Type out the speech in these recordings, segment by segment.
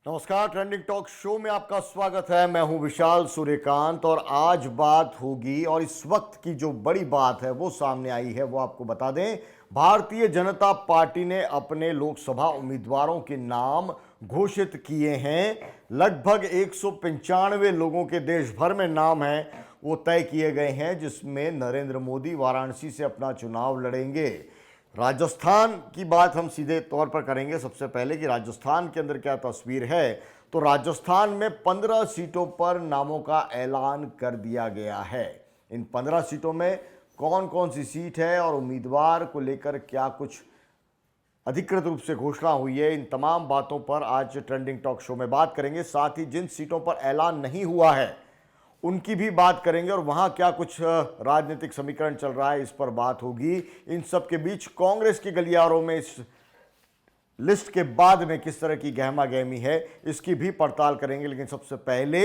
नमस्कार, trending talk show में आपका स्वागत है। मैं हूं विशाल सूर्यकांत और आज बात होगी, और इस वक्त की जो बड़ी बात है वो सामने आई है वो आपको बता दें। भारतीय जनता पार्टी ने अपने लोकसभा उम्मीदवारों के नाम घोषित किए हैं। लगभग 195 लोगों के देश भर में नाम हैं वो तय किए गए हैं, जिसमें नरेंद्र मोदी वाराणसी से अपना चुनाव लड़ेंगे। राजस्थान की बात हम सीधे तौर पर करेंगे सबसे पहले कि राजस्थान के अंदर क्या तस्वीर है। तो राजस्थान में 15 सीटों पर नामों का ऐलान कर दिया गया है। इन 15 सीटों में कौन कौन सी सीट है और उम्मीदवार को लेकर क्या कुछ अधिकृत रूप से घोषणा हुई है, इन तमाम बातों पर आज ट्रेंडिंग टॉक शो में बात करेंगे। साथ ही जिन सीटों पर ऐलान नहीं हुआ है उनकी भी बात करेंगे और वहां क्या कुछ राजनीतिक समीकरण चल रहा है इस पर बात होगी। इन सब के बीच कांग्रेस के गलियारों में इस लिस्ट के बाद में किस तरह की गहमा गहमी है इसकी भी पड़ताल करेंगे। लेकिन सबसे पहले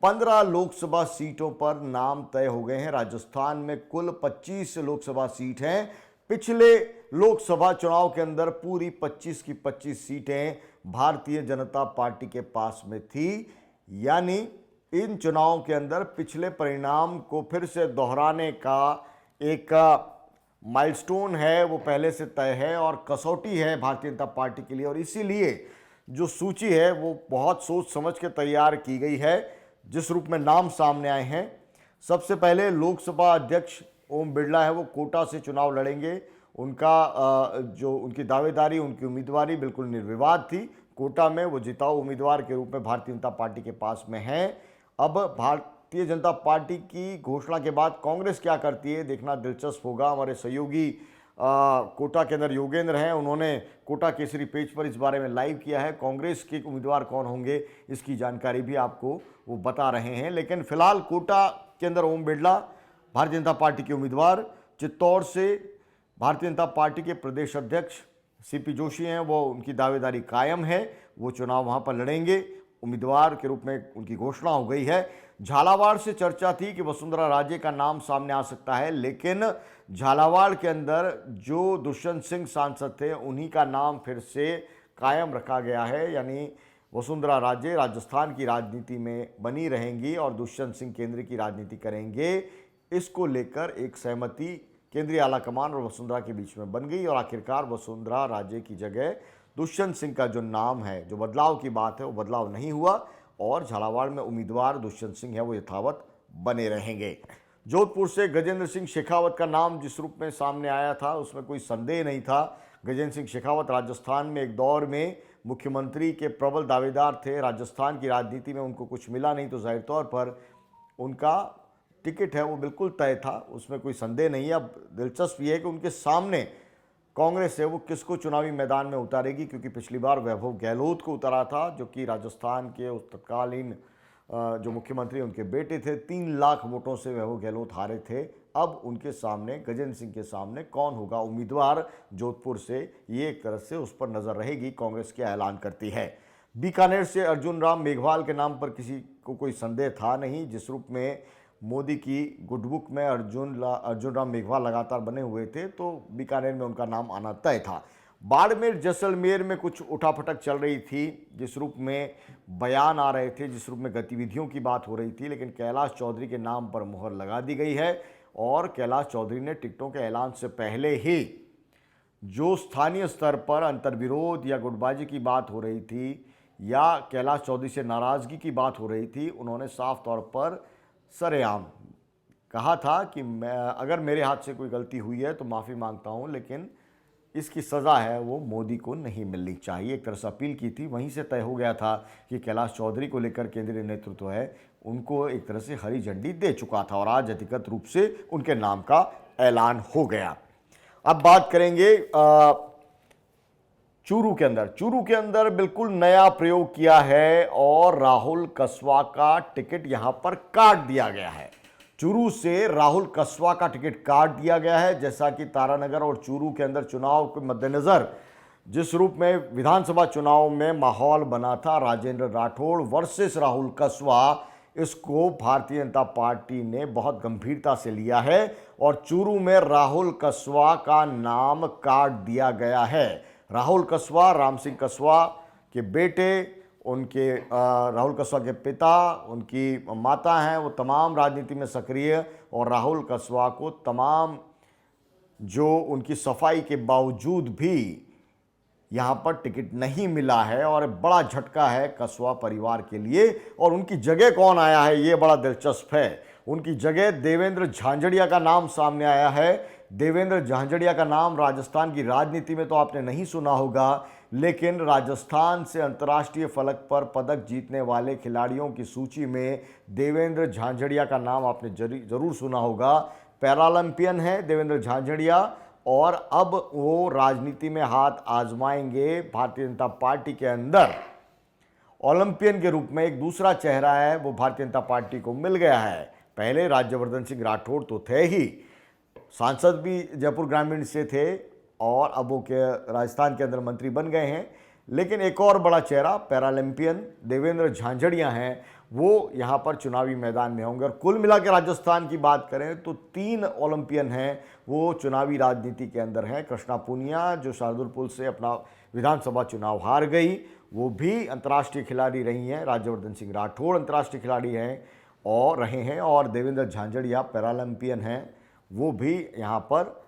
15 लोकसभा सीटों पर नाम तय हो गए हैं। राजस्थान में कुल 25 लोकसभा सीट हैं। पिछले लोकसभा चुनाव के अंदर पूरी 25 की 25 सीटें भारतीय जनता पार्टी के पास में थी। यानी इन चुनावों के अंदर पिछले परिणाम को फिर से दोहराने का एक माइलस्टोन है वो पहले से तय है और कसौटी है भारतीय जनता पार्टी के लिए। और इसीलिए जो सूची है वो बहुत सोच समझ के तैयार की गई है। जिस रूप में नाम सामने आए हैं, सबसे पहले लोकसभा अध्यक्ष ओम बिरला है वो कोटा से चुनाव लड़ेंगे। उनका जो उनकी दावेदारी, उनकी उम्मीदवारी बिल्कुल निर्विवाद थी। कोटा में वो जिताऊ उम्मीदवार के रूप में भारतीय जनता पार्टी के पास में हैं। अब भारतीय जनता पार्टी की घोषणा के बाद कांग्रेस क्या करती है देखना दिलचस्प होगा। हमारे सहयोगी कोटा के अंदर योगेंद्र हैं, उन्होंने कोटा केसरी पेज पर इस बारे में लाइव किया है। कांग्रेस के उम्मीदवार कौन होंगे इसकी जानकारी भी आपको वो बता रहे हैं। लेकिन फिलहाल कोटा के अंदर ओम बिरला भारतीय जनता पार्टी के उम्मीदवार, चित्तौड़ से भारतीय जनता पार्टी के प्रदेश अध्यक्ष सीपी जोशी हैं, वो उनकी दावेदारी कायम है, वो चुनाव वहां पर लड़ेंगे। उम्मीदवार के रूप में उनकी घोषणा हो गई है। झालावाड़ से चर्चा थी कि वसुंधरा राजे का नाम सामने आ सकता है, लेकिन झालावाड़ के अंदर जो दुष्यंत सिंह सांसद थे उन्हीं का नाम फिर से कायम रखा गया है। यानी वसुंधरा राजे राजस्थान की राजनीति में बनी रहेंगी और दुष्यंत सिंह केंद्र की राजनीति करेंगे। इसको लेकर एक सहमति केंद्रीय आलाकमान और वसुंधरा के बीच में बन गई और आखिरकार वसुंधरा राजे की जगह दुष्यंत सिंह का जो नाम है, जो बदलाव की बात है, वो बदलाव नहीं हुआ और झालावाड़ में उम्मीदवार दुष्यंत सिंह है वो यथावत बने रहेंगे। जोधपुर से गजेंद्र सिंह शेखावत का नाम जिस रूप में सामने आया था उसमें कोई संदेह नहीं था। गजेंद्र सिंह शेखावत राजस्थान में एक दौर में मुख्यमंत्री के प्रबल दावेदार थे। राजस्थान की राजनीति में उनको कुछ मिला नहीं तो जाहिर तौर पर उनका टिकट है वो बिल्कुल तय था, उसमें कोई संदेह नहीं है। अब दिलचस्प ये है कि उनके सामने कांग्रेस है वो किसको चुनावी मैदान में उतारेगी, क्योंकि पिछली बार वैभव गहलोत को उतारा था जो कि राजस्थान के उस तत्कालीन जो मुख्यमंत्री उनके बेटे थे। 3 लाख वोटों से वैभव गहलोत हारे थे। अब उनके सामने गजेंद्र सिंह के सामने कौन होगा उम्मीदवार जोधपुर से, ये एक तरह से उस पर नजर रहेगी। कांग्रेस क्या ऐलान करती है। बीकानेर से अर्जुन राम मेघवाल के नाम पर किसी को कोई संदेह था नहीं। जिस रूप में मोदी की गुडबुक में अर्जुन राम मेघवाल लगातार बने हुए थे तो बीकानेर में उनका नाम आना तय था। बाड़मेर जैसलमेर में कुछ उठापटक चल रही थी, जिस रूप में बयान आ रहे थे, जिस रूप में गतिविधियों की बात हो रही थी, लेकिन कैलाश चौधरी के नाम पर मुहर लगा दी गई है। और कैलाश चौधरी ने टिकटों के ऐलान से पहले ही जो स्थानीय स्तर पर अंतर्विरोध या गुटबाजी की बात हो रही थी या कैलाश चौधरी से नाराजगी की बात हो रही थी, उन्होंने साफ तौर पर सरेआम कहा था कि अगर मेरे हाथ से कोई गलती हुई है तो माफ़ी मांगता हूं, लेकिन इसकी सज़ा है वो मोदी को नहीं मिलनी चाहिए, एक तरह से अपील की थी। वहीं से तय हो गया था कि कैलाश चौधरी को लेकर केंद्रीय नेतृत्व है उनको एक तरह से हरी झंडी दे चुका था और आज अधिकृत रूप से उनके नाम का ऐलान हो गया। अब बात करेंगे चूरू के अंदर बिल्कुल नया प्रयोग किया है और राहुल कसवा का टिकट यहां पर काट दिया गया है। चूरू से राहुल कसवा का टिकट काट दिया गया है। जैसा कि तारानगर और चूरू के अंदर चुनाव के मद्देनजर जिस रूप में विधानसभा चुनाव में माहौल बना था, राजेंद्र राठौड़ वर्सेस राहुल कसवा, इसको भारतीय जनता पार्टी ने बहुत गंभीरता से लिया है और चूरू में राहुल कसवा का नाम काट दिया गया है। राहुल कसवा राम सिंह कसवा के बेटे उनके राहुल कस्वा के पिता, उनकी माता हैं, वो तमाम राजनीति में सक्रिय, और राहुल कस्वा को तमाम जो उनकी सफाई के बावजूद भी यहाँ पर टिकट नहीं मिला है, और बड़ा झटका है कस्वा परिवार के लिए। और उनकी जगह कौन आया है, ये बड़ा दिलचस्प है। उनकी जगह देवेंद्र झांझड़िया का नाम सामने आया है। देवेंद्र झांझड़िया का नाम राजस्थान की राजनीति में तो आपने नहीं सुना होगा, लेकिन राजस्थान से अंतर्राष्ट्रीय फलक पर पदक जीतने वाले खिलाड़ियों की सूची में देवेंद्र झांझड़िया का नाम आपने जरूर सुना होगा। पैरालंपियन है देवेंद्र झांझड़िया, और अब वो राजनीति में हाथ आजमाएंगे। भारतीय जनता पार्टी के अंदर ओलंपियन के रूप में एक दूसरा चेहरा है, वो भारतीय जनता पार्टी को मिल गया है। पहले राज्यवर्धन सिंह राठौड़ तो थे ही, सांसद भी जयपुर ग्रामीण से थे, और अब वो के राजस्थान के अंदर मंत्री बन गए हैं। लेकिन एक और बड़ा चेहरा पैरालंपियन देवेंद्र झांझड़िया हैं, वो यहाँ पर चुनावी मैदान में होंगे। और कुल मिला के राजस्थान की बात करें तो 3 ओलंपियन हैं वो चुनावी राजनीति के अंदर हैं। कृष्णा पूनिया जो शार्दुलपुर से अपना विधानसभा चुनाव हार गई, वो भी अंतर्राष्ट्रीय खिलाड़ी रही हैं। राज्यवर्धन सिंह राठौड़ अंतर्राष्ट्रीय खिलाड़ी हैं और रहे हैं, और देवेंद्र झांझड़िया पैरालंपियन हैं, वो भी यहाँ पर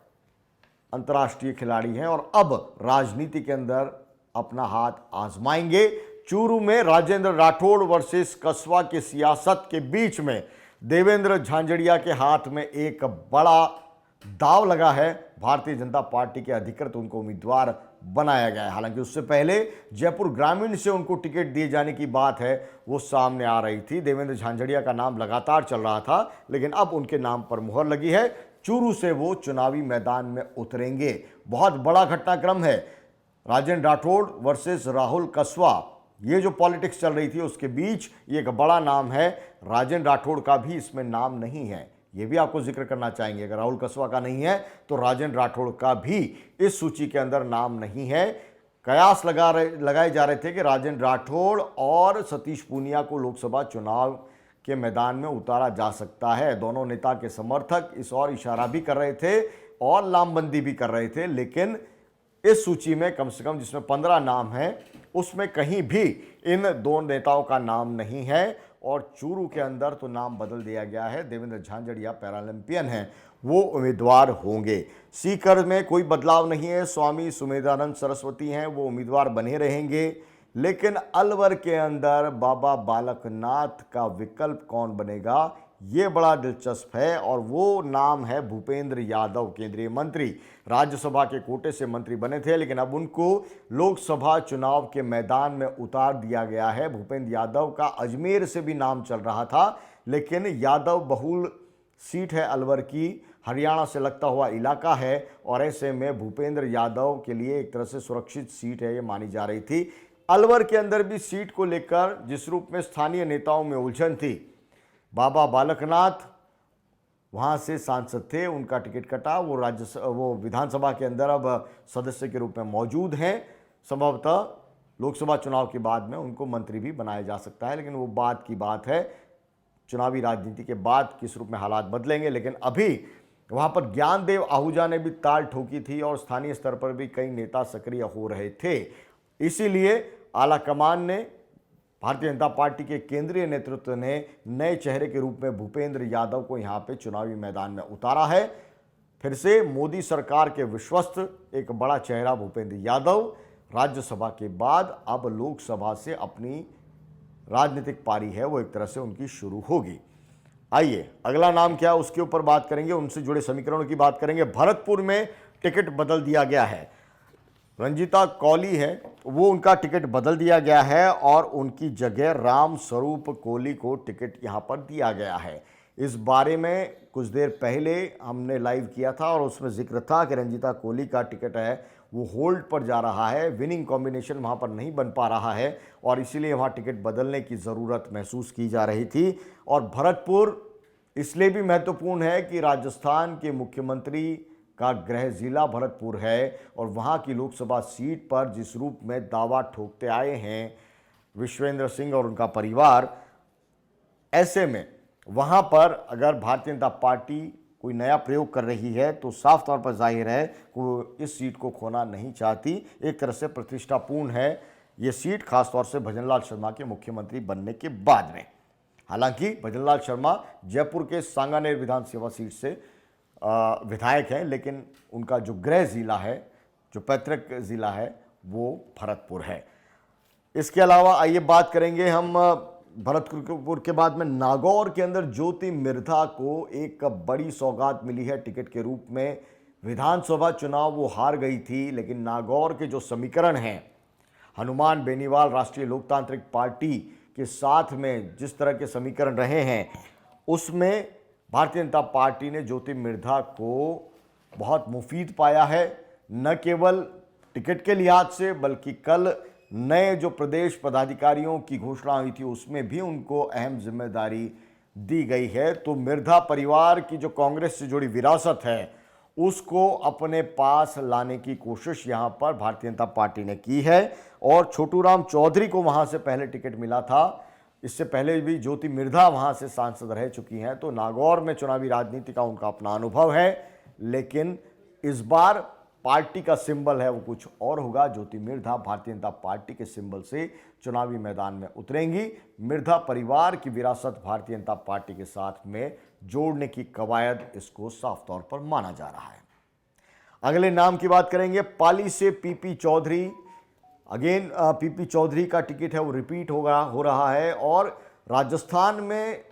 अंतर्राष्ट्रीय खिलाड़ी हैं, और अब राजनीति के अंदर अपना हाथ आजमाएंगे। चूरू में राजेंद्र राठौड़ वर्सेस कस्वा की सियासत के बीच में देवेंद्र झांझड़िया के हाथ में एक बड़ा दाव लगा है। भारतीय जनता पार्टी के अधिकृत उनको उम्मीदवार बनाया गया है। हालांकि उससे पहले जयपुर ग्रामीण से उनको टिकट दिए जाने की बात है वो सामने आ रही थी। देवेंद्र झांझड़िया का नाम लगातार चल रहा था, लेकिन अब उनके नाम पर मुहर लगी है। चूरू से वो चुनावी मैदान में उतरेंगे। बहुत बड़ा घटनाक्रम है। राजेंद्र राठौड़ वर्सेस राहुल कस्वा, ये जो पॉलिटिक्स चल रही थी उसके बीच ये एक बड़ा नाम है। राजेंद्र राठौड़ का भी इसमें नाम नहीं है, ये भी आपको जिक्र करना चाहेंगे। अगर राहुल कस्वा का नहीं है तो राजेंद्र राठौड़ का भी इस सूची के अंदर नाम नहीं है। कयास लगाए जा रहे थे कि राजेंद्र राठौड़ और सतीश पूनिया को लोकसभा चुनाव के मैदान में उतारा जा सकता है। दोनों नेता के समर्थक इस और इशारा भी कर रहे थे और लामबंदी भी कर रहे थे, लेकिन इस सूची में कम से कम जिसमें 15 नाम हैं उसमें कहीं भी इन 2 नेताओं का नाम नहीं है। और चूरू के अंदर तो नाम बदल दिया गया है। देवेंद्र झांझड़िया पैरालंपियन हैं, वो उम्मीदवार होंगे। सीकर में कोई बदलाव नहीं है। स्वामी सुमेधानंद सरस्वती हैं, वो उम्मीदवार बने रहेंगे। लेकिन अलवर के अंदर बाबा बालकनाथ का विकल्प कौन बनेगा, ये बड़ा दिलचस्प है। और वो नाम है भूपेंद्र यादव, केंद्रीय मंत्री, राज्यसभा के कोटे से मंत्री बने थे, लेकिन अब उनको लोकसभा चुनाव के मैदान में उतार दिया गया है। भूपेंद्र यादव का अजमेर से भी नाम चल रहा था, लेकिन यादव बहुल सीट है अलवर की, हरियाणा से लगता हुआ इलाका है, और ऐसे में भूपेंद्र यादव के लिए एक तरह से सुरक्षित सीट है ये मानी जा रही थी। अलवर के अंदर भी सीट को लेकर जिस रूप में स्थानीय नेताओं में उलझन थी, बाबा बालकनाथ वहाँ से सांसद थे, उनका टिकट कटा, वो विधानसभा के अंदर अब सदस्य के रूप में मौजूद हैं। संभवतः लोकसभा चुनाव के बाद में उनको मंत्री भी बनाया जा सकता है, लेकिन वो बाद की बात है। चुनावी राजनीति के बाद किस रूप में हालात बदलेंगे। लेकिन अभी वहाँ पर ज्ञानदेव आहूजा ने भी ताल ठोकी थी और स्थानीय स्तर पर भी कई नेता सक्रिय हो रहे थे। इसीलिए आला कमान ने, भारतीय जनता पार्टी के केंद्रीय नेतृत्व ने नए चेहरे के रूप में भूपेंद्र यादव को यहाँ पे चुनावी मैदान में उतारा है। फिर से मोदी सरकार के विश्वस्त एक बड़ा चेहरा भूपेंद्र यादव राज्यसभा के बाद अब लोकसभा से अपनी राजनीतिक पारी है वो एक तरह से उनकी शुरू होगी। आइए अगला नाम क्या है उसके ऊपर बात करेंगे, उनसे जुड़े समीकरणों की बात करेंगे। भरतपुर में टिकट बदल दिया गया है। रंजीता कौली है, वो उनका टिकट बदल दिया गया है और उनकी जगह राम स्वरूप कोली को टिकट यहाँ पर दिया गया है। इस बारे में कुछ देर पहले हमने लाइव किया था और उसमें जिक्र था कि रंजीता कौली का टिकट है वो होल्ड पर जा रहा है, विनिंग कॉम्बिनेशन वहाँ पर नहीं बन पा रहा है और इसीलिए वहाँ टिकट बदलने की ज़रूरत महसूस की जा रही थी। और भरतपुर इसलिए भी महत्वपूर्ण है कि राजस्थान के मुख्यमंत्री का गृह जिला भरतपुर है और वहाँ की लोकसभा सीट पर जिस रूप में दावा ठोकते आए हैं विश्वेंद्र सिंह और उनका परिवार, ऐसे में वहाँ पर अगर भारतीय जनता पार्टी कोई नया प्रयोग कर रही है तो साफ तौर पर जाहिर है कि वो इस सीट को खोना नहीं चाहती। एक तरह से प्रतिष्ठापूर्ण है ये सीट खासतौर से भजनलाल शर्मा के मुख्यमंत्री बनने के बाद में। हालांकि भजनलाल शर्मा जयपुर के सांगानेर विधानसभा सीट से विधायक हैं, लेकिन उनका जो गृह जिला है, जो पैतृक जिला है, वो भरतपुर है। इसके अलावा आइए बात करेंगे हम भरतपुर के बाद में नागौर के अंदर ज्योति मिर्धा को एक बड़ी सौगात मिली है टिकट के रूप में। विधानसभा चुनाव वो हार गई थी, लेकिन नागौर के जो समीकरण हैं, हनुमान बेनीवाल राष्ट्रीय लोकतांत्रिक पार्टी के साथ में जिस तरह के समीकरण रहे हैं, उसमें भारतीय जनता पार्टी ने ज्योति मिर्धा को बहुत मुफीद पाया है। न केवल टिकट के लिहाज से, बल्कि कल नए जो प्रदेश पदाधिकारियों की घोषणा हुई थी, उसमें भी उनको अहम जिम्मेदारी दी गई है। तो मिर्धा परिवार की जो कांग्रेस से जुड़ी विरासत है, उसको अपने पास लाने की कोशिश यहां पर भारतीय जनता पार्टी ने की है। और छोटू राम चौधरी को वहां से पहले टिकट मिला था, इससे पहले भी ज्योति मिर्धा वहां से सांसद रह चुकी हैं, तो नागौर में चुनावी राजनीति का उनका अपना अनुभव है। लेकिन इस बार पार्टी का सिंबल है वो कुछ और होगा। ज्योति मिर्धा भारतीय जनता पार्टी के सिंबल से चुनावी मैदान में उतरेंगी। मिर्धा परिवार की विरासत भारतीय जनता पार्टी के साथ में जोड़ने की कवायद इसको साफ तौर पर माना जा रहा है। अगले नाम की बात करेंगे, पाली से PP Chaudhary. Again PP Chaudhary का टिकट है वो रिपीट हो रहा है। और राजस्थान में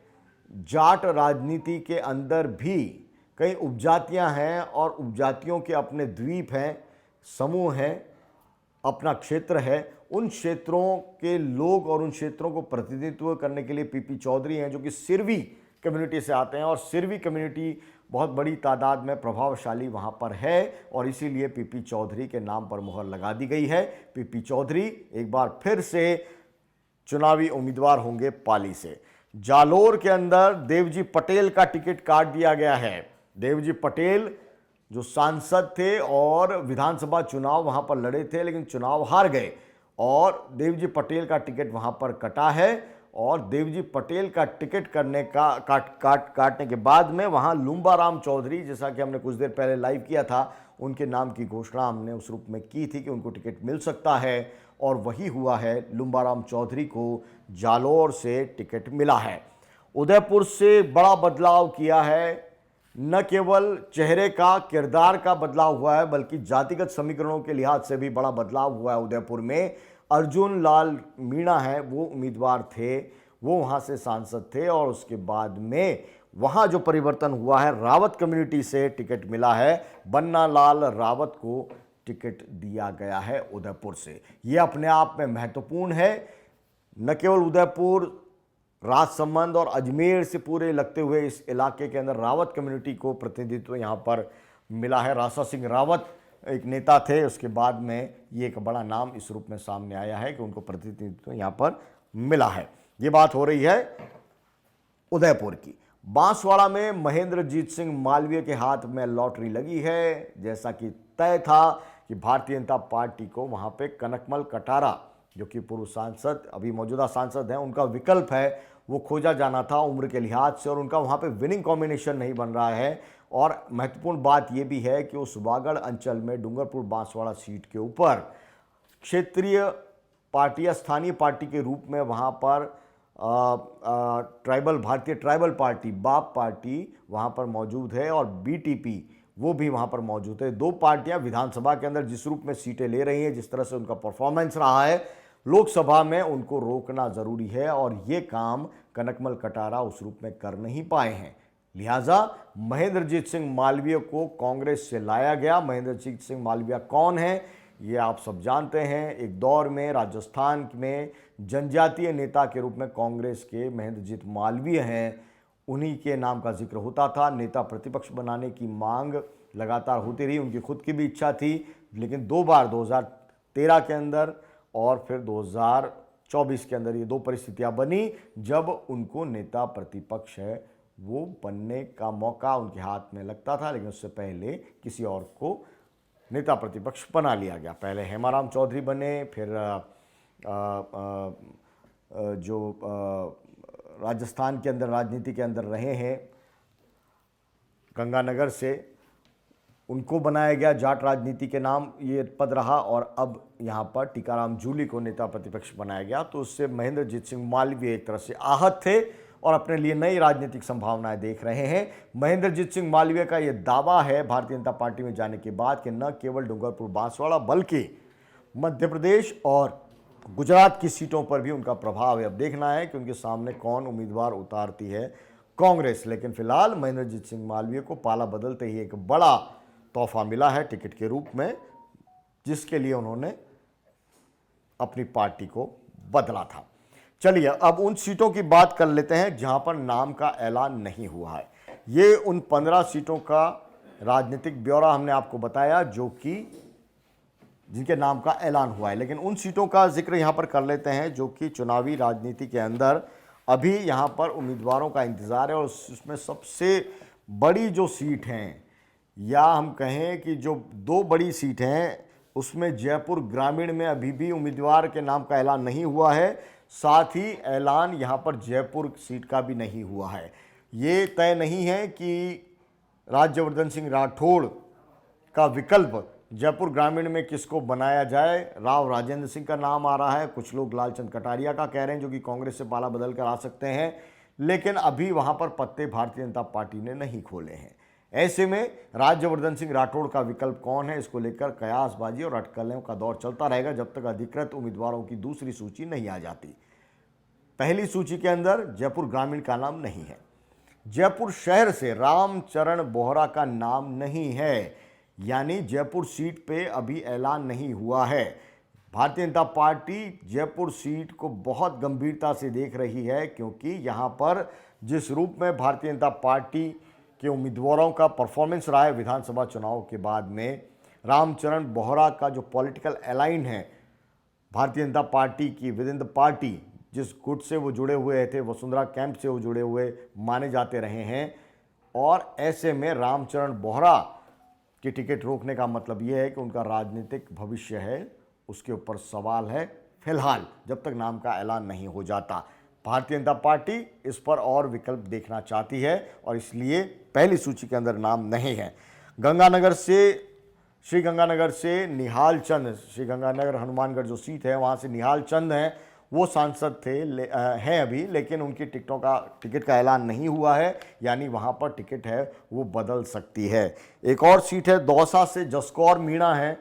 जाट राजनीति के अंदर भी कई उपजातियां हैं और उपजातियों के अपने द्वीप हैं, समूह हैं, अपना क्षेत्र है। उन क्षेत्रों के लोग और उन क्षेत्रों को प्रतिनिधित्व करने के लिए पीपी चौधरी हैं, जो कि सिरवी कम्युनिटी से आते हैं। और सिरवी कम्युनिटी बहुत बड़ी तादाद में प्रभावशाली वहां पर है, और इसीलिए पीपी चौधरी के नाम पर मुहर लगा दी गई है। पीपी चौधरी एक बार फिर से चुनावी उम्मीदवार होंगे पाली से। जालोर के अंदर देवजी पटेल का टिकट काट दिया गया है। देवजी पटेल जो सांसद थे और विधानसभा चुनाव वहां पर लड़े थे, लेकिन चुनाव हार गए, और देवजी पटेल का टिकट वहां पर कटा है। और देवजी पटेल का टिकट करने का काटने के बाद में वहां लुम्बाराम चौधरी, जैसा कि हमने कुछ देर पहले लाइव किया था, उनके नाम की घोषणा हमने उस रूप में की थी कि उनको टिकट मिल सकता है, और वही हुआ है। लुम्बाराम चौधरी को जालोर से टिकट मिला है। उदयपुर से बड़ा बदलाव किया है। न केवल चेहरे का, किरदार का बदलाव हुआ है, बल्कि जातिगत समीकरणों के लिहाज से भी बड़ा बदलाव हुआ है। उदयपुर में अर्जुन लाल मीणा है, वो उम्मीदवार थे, वो वहां से सांसद थे, और उसके बाद में वहां जो परिवर्तन हुआ है, रावत कम्युनिटी से टिकट मिला है। बन्ना लाल रावत को टिकट दिया गया है उदयपुर से। ये अपने आप में महत्वपूर्ण है। न केवल उदयपुर, राजसमंद और अजमेर से पूरे लगते हुए इस इलाके के अंदर रावत कम्युनिटी को प्रतिनिधित्व यहाँ पर मिला है। रासा सिंह रावत एक नेता थे, उसके बाद में ये एक बड़ा नाम इस रूप में सामने आया है कि उनको प्रतिनिधित्व यहाँ पर मिला है। ये बात हो रही है उदयपुर की। बांसवाड़ा में महेंद्रजीत सिंह मालवीय के हाथ में लॉटरी लगी है। जैसा कि तय था कि भारतीय जनता पार्टी को वहाँ पे कनकमल कटारा, जो कि पूर्व सांसद, अभी मौजूदा सांसद हैं, उनका विकल्प है, वो खोजा जाना था उम्र के लिहाज से, और उनका वहाँ पे विनिंग कॉम्बिनेशन नहीं बन रहा है। और महत्वपूर्ण बात यह भी है कि उस वागड़ अंचल में डूंगरपुर बांसवाड़ा सीट के ऊपर क्षेत्रीय पार्टी या स्थानीय पार्टी के रूप में वहाँ पर ट्राइबल, भारतीय ट्राइबल पार्टी, बाप पार्टी वहाँ पर मौजूद है, और बीटीपी वो भी वहाँ पर मौजूद है। दो पार्टियाँ विधानसभा के अंदर जिस रूप में सीटें ले रही हैं, जिस तरह से उनका परफॉर्मेंस रहा है, लोकसभा में उनको रोकना ज़रूरी है, और ये काम कनकमल कटारा उस रूप में कर नहीं पाए हैं। लिहाजा महेंद्रजीत सिंह मालवीय को कांग्रेस से लाया गया। महेंद्रजीत सिंह मालवीय कौन है, ये आप सब जानते हैं। एक दौर में राजस्थान में जनजातीय नेता के रूप में कांग्रेस के महेंद्रजीत मालवीय हैं, उन्हीं के नाम का जिक्र होता था। नेता प्रतिपक्ष बनाने की मांग लगातार होती रही, उनकी खुद की भी इच्छा थी, लेकिन दो बार 2013 के अंदर और फिर 2024 के अंदर ये दो परिस्थितियां बनी जब उनको नेता प्रतिपक्ष है वो बनने का मौका उनके हाथ में लगता था, लेकिन उससे पहले किसी और को नेता प्रतिपक्ष बना लिया गया। पहले हेमाराम चौधरी बने, फिर जो राजस्थान के अंदर राजनीति के अंदर रहे हैं, गंगानगर से उनको बनाया गया, जाट राजनीति के नाम ये पद रहा, और अब यहाँ पर टीकाराम जूली को नेता प्रतिपक्ष बनाया गया। तो उससे महेंद्रजीत सिंह मालवीय एक तरह से आहत थे और अपने लिए नई राजनीतिक संभावनाएं देख रहे हैं। महेंद्रजीत सिंह मालवीय का यह दावा है भारतीय जनता पार्टी में जाने के बाद कि न केवल डूंगरपुर बांसवाड़ा बल्कि मध्य प्रदेश और गुजरात की सीटों पर भी उनका प्रभाव है। अब देखना है कि उनके सामने कौन उम्मीदवार उतारती है कांग्रेस। लेकिन फिलहाल महेंद्रजीत सिंह मालवीय को पाला बदलते ही एक बड़ा तोहफा मिला है टिकट के रूप में, जिसके लिए उन्होंने अपनी पार्टी को बदला था। चलिए अब उन सीटों की बात कर लेते हैं जहां पर नाम का ऐलान नहीं हुआ है। ये उन 15 सीटों का राजनीतिक ब्यौरा हमने आपको बताया जो कि जिनके नाम का ऐलान हुआ है। लेकिन उन सीटों का जिक्र यहां पर कर लेते हैं जो कि चुनावी राजनीति के अंदर अभी यहां पर उम्मीदवारों का इंतजार है। और उसमें सबसे बड़ी जो सीट हैं, या हम कहें कि जो 2 बड़ी सीट हैं, उसमें जयपुर ग्रामीण में अभी भी उम्मीदवार के नाम का ऐलान नहीं हुआ है। साथ ही ऐलान यहां पर जयपुर सीट का भी नहीं हुआ है। ये तय नहीं है कि राज्यवर्धन सिंह राठौड़ का विकल्प जयपुर ग्रामीण में किसको बनाया जाए। राव राजेंद्र सिंह का नाम आ रहा है, कुछ लोग लालचंद कटारिया का कह रहे हैं जो कि कांग्रेस से पाला बदल कर आ सकते हैं। लेकिन अभी वहां पर पत्ते भारतीय जनता पार्टी ने नहीं खोले हैं। ऐसे में राज्यवर्धन सिंह राठौड़ का विकल्प कौन है, इसको लेकर कयासबाजी और अटकलों का दौर चलता रहेगा जब तक अधिकृत उम्मीदवारों की दूसरी सूची नहीं आ जाती। पहली सूची के अंदर जयपुर ग्रामीण का नाम नहीं है। जयपुर शहर से रामचरण बोहरा का नाम नहीं है, यानी जयपुर सीट पे अभी ऐलान नहीं हुआ है। भारतीय जनता पार्टी जयपुर सीट को बहुत गंभीरता से देख रही है, क्योंकि यहाँ पर जिस रूप में भारतीय जनता पार्टी के उम्मीदवारों का परफॉर्मेंस रहा है विधानसभा चुनाव के बाद में, रामचरण बोहरा का जो पॉलिटिकल अलाइन है भारतीय जनता पार्टी की विद इन द पार्टी, जिस गुट से वो जुड़े हुए थे, वसुंधरा कैंप से वो जुड़े हुए माने जाते रहे हैं। और ऐसे में रामचरण बोहरा की टिकट रोकने का मतलब यह है कि उनका राजनीतिक भविष्य है, उसके ऊपर सवाल है फिलहाल, जब तक नाम का ऐलान नहीं हो जाता। भारतीय जनता पार्टी इस पर और विकल्प देखना चाहती है और इसलिए पहली सूची के अंदर नाम नहीं है। श्रीगंगानगर से निहाल चंद, श्रीगंगानगर हनुमानगढ़ जो सीट है वहाँ से निहाल चंद हैं, वो सांसद हैं अभी, लेकिन उनकी टिकट का ऐलान नहीं हुआ है, यानी वहाँ पर टिकट है वो बदल सकती है। एक और सीट है दौसा से जसकौर मीणा है।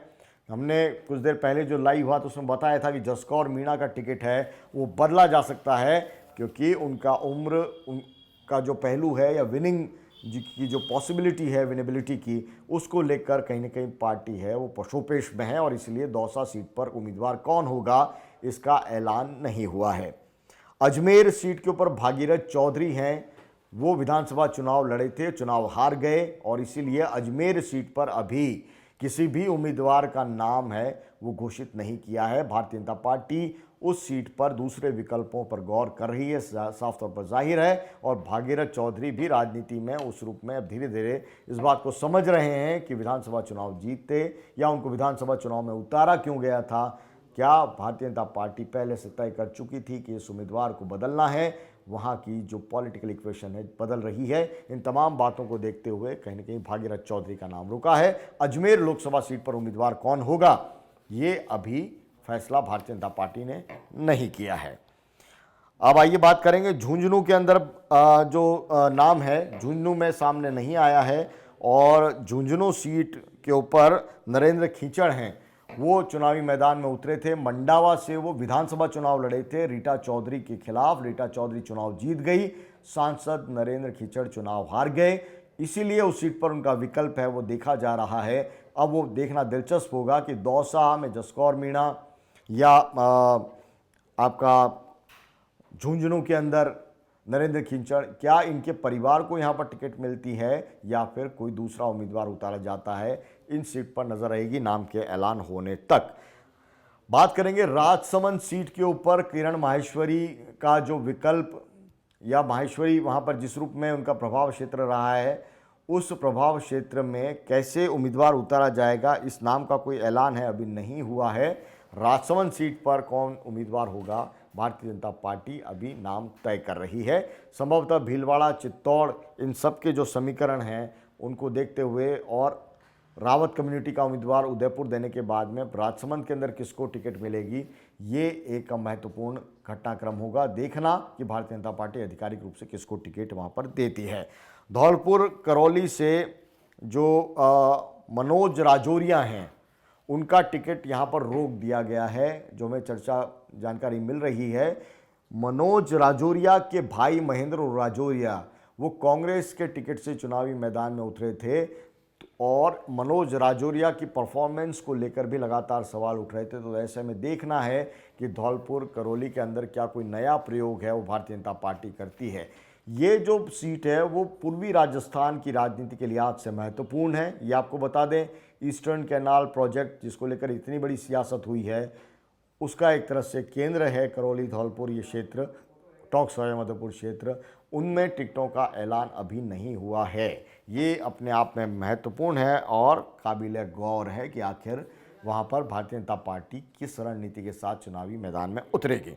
हमने कुछ देर पहले जो लाइव हुआ तो उसमें बताया था कि जसकौर मीणा का टिकट है वो बदला जा सकता है, क्योंकि उनका उम्र, उनका जो पहलू है या विनिंग की जो पॉसिबिलिटी है विनेबिलिटी की, उसको लेकर कहीं ना कहीं पार्टी है वो पशोपेश में है, और इसलिए दौसा सीट पर उम्मीदवार कौन होगा इसका ऐलान नहीं हुआ है। अजमेर सीट के ऊपर भागीरथ चौधरी हैं, वो विधानसभा चुनाव लड़े थे, चुनाव हार गए, और इसीलिए अजमेर सीट पर अभी किसी भी उम्मीदवार का नाम है वो घोषित नहीं किया है। भारतीय जनता पार्टी उस सीट पर दूसरे विकल्पों पर गौर कर रही है, साफ तौर पर जाहिर है। और भागीरथ चौधरी भी राजनीति में उस रूप में अब धीरे धीरे इस बात को समझ रहे हैं कि विधानसभा चुनाव जीतते या उनको विधानसभा चुनाव में उतारा क्यों गया था। क्या भारतीय जनता पार्टी पहले से तय कर चुकी थी कि इस उम्मीदवार को बदलना है, वहाँ की जो पॉलिटिकल इक्वेशन है बदल रही है। इन तमाम बातों को देखते हुए कहीं ना कहीं भागीरथ चौधरी का नाम रुका है। अजमेर लोकसभा सीट पर उम्मीदवार कौन होगा, ये अभी फैसला भारतीय जनता पार्टी ने नहीं किया है। अब आइए बात करेंगे झुंझुनू के अंदर जो नाम है झुंझुनू में सामने नहीं आया है, और झुंझुनू सीट के ऊपर नरेंद्र खीचड़ हैं, वो चुनावी मैदान में उतरे थे। मंडावा से वो विधानसभा चुनाव लड़े थे रीटा चौधरी के खिलाफ। रीटा चौधरी चुनाव जीत गई, सांसद नरेंद्र खीचड़ चुनाव हार गए, इसीलिए उस सीट पर उनका विकल्प है वो देखा जा रहा है। अब वो देखना दिलचस्प होगा कि दौसा में जसकौर मीणा या आपका झुंझुनू के अंदर नरेंद्र खीचड़, क्या इनके परिवार को यहाँ पर टिकट मिलती है या फिर कोई दूसरा उम्मीदवार उतारा जाता है, इन सीट पर नजर रहेगी नाम के ऐलान होने तक। बात करेंगे राजसमंद सीट के ऊपर किरण माहेश्वरी का जो विकल्प, या माहेश्वरी वहाँ पर जिस रूप में उनका प्रभाव क्षेत्र रहा है, उस प्रभाव क्षेत्र में कैसे उम्मीदवार उतारा जाएगा, इस नाम का कोई ऐलान है अभी नहीं हुआ है। राजसमंद सीट पर कौन उम्मीदवार होगा, भारतीय जनता पार्टी अभी नाम तय कर रही है। संभवतः भीलवाड़ा, चित्तौड़, इन सब के जो समीकरण हैं उनको देखते हुए और रावत कम्युनिटी का उम्मीदवार उदयपुर देने के बाद में राजसमंद के अंदर किसको टिकट मिलेगी, ये एक महत्वपूर्ण घटनाक्रम होगा। देखना कि भारतीय जनता पार्टी आधिकारिक रूप से किसको टिकट वहाँ पर देती है। धौलपुर करौली से जो मनोज राजौरिया हैं, उनका टिकट यहाँ पर रोक दिया गया है। जो हमें चर्चा जानकारी मिल रही है, मनोज राजौरिया के भाई महेंद्र राजौरिया वो कांग्रेस के टिकट से चुनावी मैदान में उतरे थे और मनोज राजौरिया की परफॉर्मेंस को लेकर भी लगातार सवाल उठ रहे थे। तो ऐसे में देखना है कि धौलपुर करौली के अंदर क्या कोई नया प्रयोग है वो भारतीय जनता पार्टी करती है। ये जो सीट है वो पूर्वी राजस्थान की राजनीति के लिहाज से महत्वपूर्ण है। ये आपको बता दें, ईस्टर्न कैनाल प्रोजेक्ट जिसको लेकर इतनी बड़ी सियासत हुई है, उसका एक तरह से केंद्र है करौली धौलपुर ये क्षेत्र, टोंक सवाईमाधोपुर क्षेत्र। उनमें टिकटों का ऐलान अभी नहीं हुआ है। ये अपने आप में महत्वपूर्ण है और काबिल गौर है कि आखिर वहाँ पर भारतीय जनता पार्टी किस रणनीति के साथ चुनावी मैदान में उतरेगी।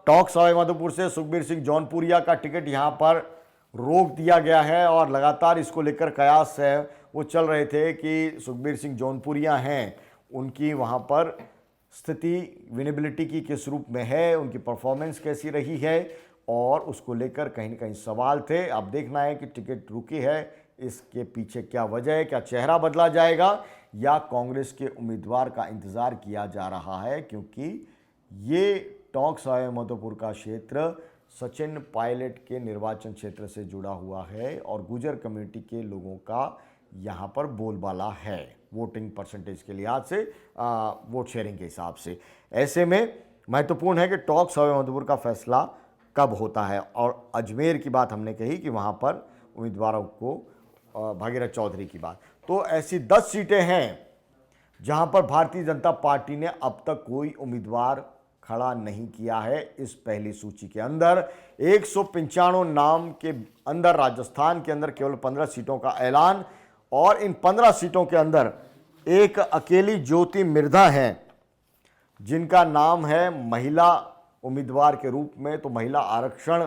टोंक सवाईमाधोपुर से सुखबीर सिंह जौनपुरिया का टिकट यहाँ पर रोक दिया गया है और लगातार इसको लेकर कयास है वो चल रहे थे कि सुखबीर सिंह जौनपुरिया हैं, उनकी वहाँ पर स्थिति विनेबिलिटी की किस रूप में है, उनकी परफॉर्मेंस कैसी रही है, और उसको लेकर कहीं न कहीं सवाल थे। अब देखना है कि टिकट रुकी है, इसके पीछे क्या वजह है, क्या चेहरा बदला जाएगा या कांग्रेस के उम्मीदवार का इंतज़ार किया जा रहा है, क्योंकि ये टोंक सवाईमाधोपुर का क्षेत्र सचिन पायलट के निर्वाचन क्षेत्र से जुड़ा हुआ है और गुर्जर कम्युनिटी के लोगों का यहाँ पर बोलबाला है वोटिंग परसेंटेज के लिहाज से, वोट शेयरिंग के हिसाब से। ऐसे में महत्वपूर्ण है कि टोंक सवाईमाधोपुर का फैसला कब होता है। और अजमेर की बात हमने कही कि वहाँ पर उम्मीदवारों को भागीरथ चौधरी की बात, तो ऐसी 10 सीटें हैं जहाँ पर भारतीय जनता पार्टी ने अब तक कोई उम्मीदवार खड़ा नहीं किया है। इस पहली सूची के अंदर 195 नाम के अंदर राजस्थान के अंदर केवल 15 सीटों का ऐलान, और इन 15 सीटों के अंदर एक अकेली ज्योति मिर्धा हैं जिनका नाम है महिला उम्मीदवार के रूप में। तो महिला आरक्षण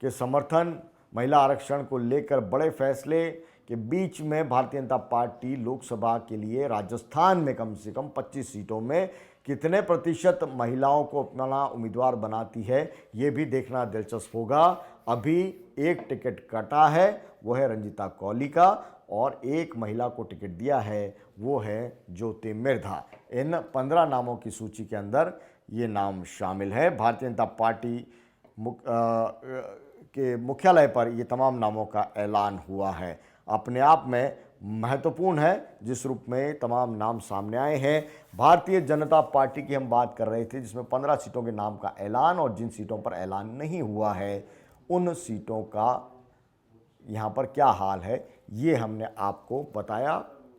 के समर्थन, महिला आरक्षण को लेकर बड़े फैसले के बीच में भारतीय जनता पार्टी लोकसभा के लिए राजस्थान में कम से कम 25 सीटों में कितने प्रतिशत महिलाओं को अपना उम्मीदवार बनाती है, ये भी देखना दिलचस्प होगा। अभी एक टिकट कटा है, वो है रंजीता कौली का, और एक महिला को टिकट दिया है, वो है ज्योति मिर्धा। इन 15 नामों की सूची के अंदर ये नाम शामिल है। भारतीय जनता पार्टी के मुख्यालय पर ये तमाम नामों का ऐलान हुआ है। अपने आप में महत्वपूर्ण है जिस रूप में तमाम नाम सामने आए हैं। भारतीय जनता पार्टी की हम बात कर रहे थे जिसमें 15 सीटों के नाम का ऐलान, और जिन सीटों पर ऐलान नहीं हुआ है उन सीटों का यहाँ पर क्या हाल है ये हमने आपको बताया,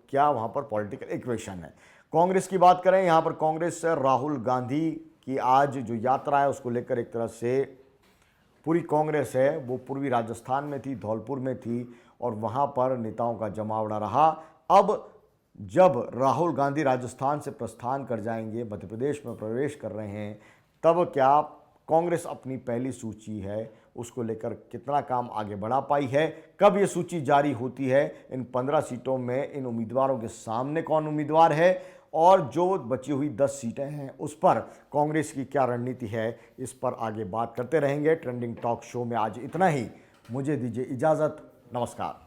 क्या वहाँ पर पॉलिटिकल इक्वेशन है। कांग्रेस की बात करें, यहाँ पर कांग्रेस से राहुल गांधी की आज जो यात्रा है उसको लेकर एक तरह से पूरी कांग्रेस है वो पूर्वी राजस्थान में थी, धौलपुर में थी, और वहाँ पर नेताओं का जमावड़ा रहा। अब जब राहुल गांधी राजस्थान से प्रस्थान कर जाएंगे, मध्य प्रदेश में प्रवेश कर रहे हैं, तब क्या कांग्रेस अपनी पहली सूची है उसको लेकर कितना काम आगे बढ़ा पाई है, कब ये सूची जारी होती है, इन 15 सीटों में इन उम्मीदवारों के सामने कौन उम्मीदवार है, और जो बची हुई 10 सीटें हैं उस पर कांग्रेस की क्या रणनीति है, इस पर आगे बात करते रहेंगे। ट्रेंडिंग टॉक शो में आज इतना ही, मुझे दीजिए इजाज़त, नमस्कार।